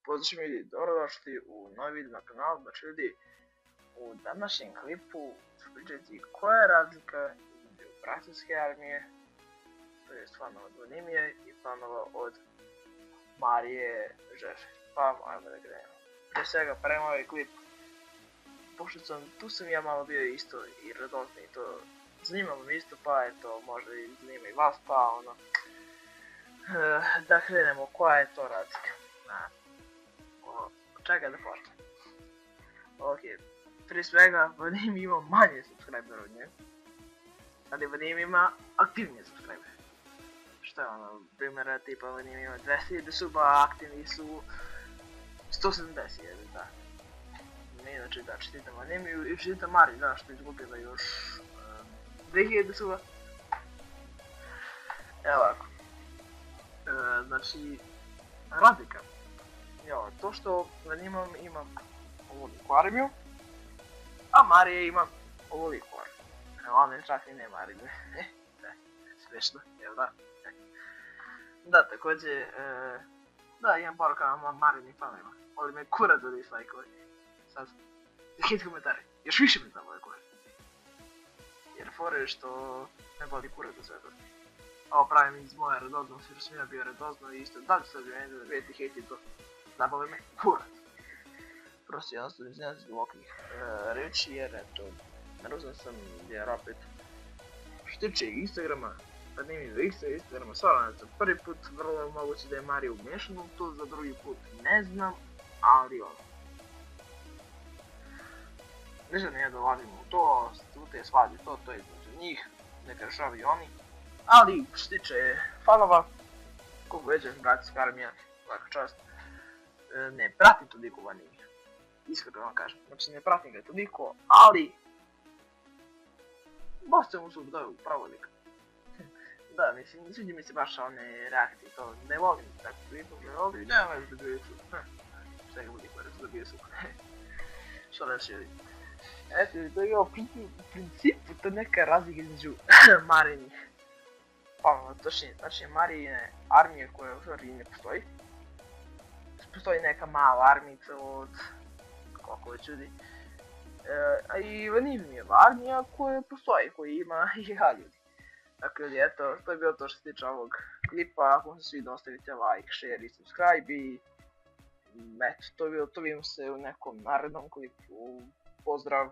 Pozdrav ljudi, dobrodošli u novi video na kanalu. Znači ljudi, u današnjem klipu ću pričati koja je razlika između francuske armije, to je planova od Vanimije i planova od Marije Žefe. Pa ajmo da krenemo. Prije svega prema ovaj klip, pošto tu sam ja malo bio isto i radosni i to zanimalo me isto, pa eto možda i zanima i vas, pa ono da krenemo koja je to razlika. Čekaj da počnem. Ok, prije svega Vadim ima manje subscribera od nje, ali Vadim ima aktivnije subscribere. Što je ono, primjera tipa Vadim ima 200.000 suba, aktivni su 170.000, da. Inače da, čestitam Vadimiju i čestitam Mari, da, što je izgubila još 2.000 suba. Evo ovako. Znači, razlika. To što Vadim ima ovoliku armiju, a Marija ima ovoliku armiju. Ona čak i nema armiju. Smiješno, jel da? Da, također, da, imam poruka Marijinih fanima. Ovdje me kurac da dislajkovi. Sad, hit komentari. Još više me znam ovaj kurac. Jer fora je što ne boli kurac do sveta. Ovo pravim iz moje radoznosti, jer sam ja bio radozno i isto da li sad je meni da vidjeti hejt i to. Zabole me kurac. Prosto jednostavno izvinjam se zbog ovakvih reći jer eto, nervozan sam jer opet što tiče Instagrama, zanimljivo Instagrama, stvarno za prvi put vrlo moguće da je Marija umješana u to, za drugi put ne znam, ali ono. Ne želim ja da ulazim u to, u te svađe, to je između njih, neka rešavaju oni, ali što tiče fanova, koliko veđa bratska armija, svaka čast, ne pratim toliko Vanimija, iskreno vam kažem, znači ne pratim ga toliko, ali baš se mu su daju pravo lika. Da, mislim, sviđa mi se baš one reakcije, to ne volim tako toliko, ne volim, nema već da bio su, šta ga budi kvaret, da bio su, što da će vidjeti. Eto, to je u principu to neka razlika između Marijinih, pa točnije, znači Marijine armije koja u stvari ne postoji. Postoji neka mala armica od koliko već ljudi. A i Vanimijeva armija koja postoji, koja ima i ljudi. Dakle ljudi, eto, to je bilo to što se tiče ovog klipa. Ako vam se sviđa, ostavite like, share i subscribe i eto, to je bilo to, vidimo se u nekom narednom klipu. Pozdrav!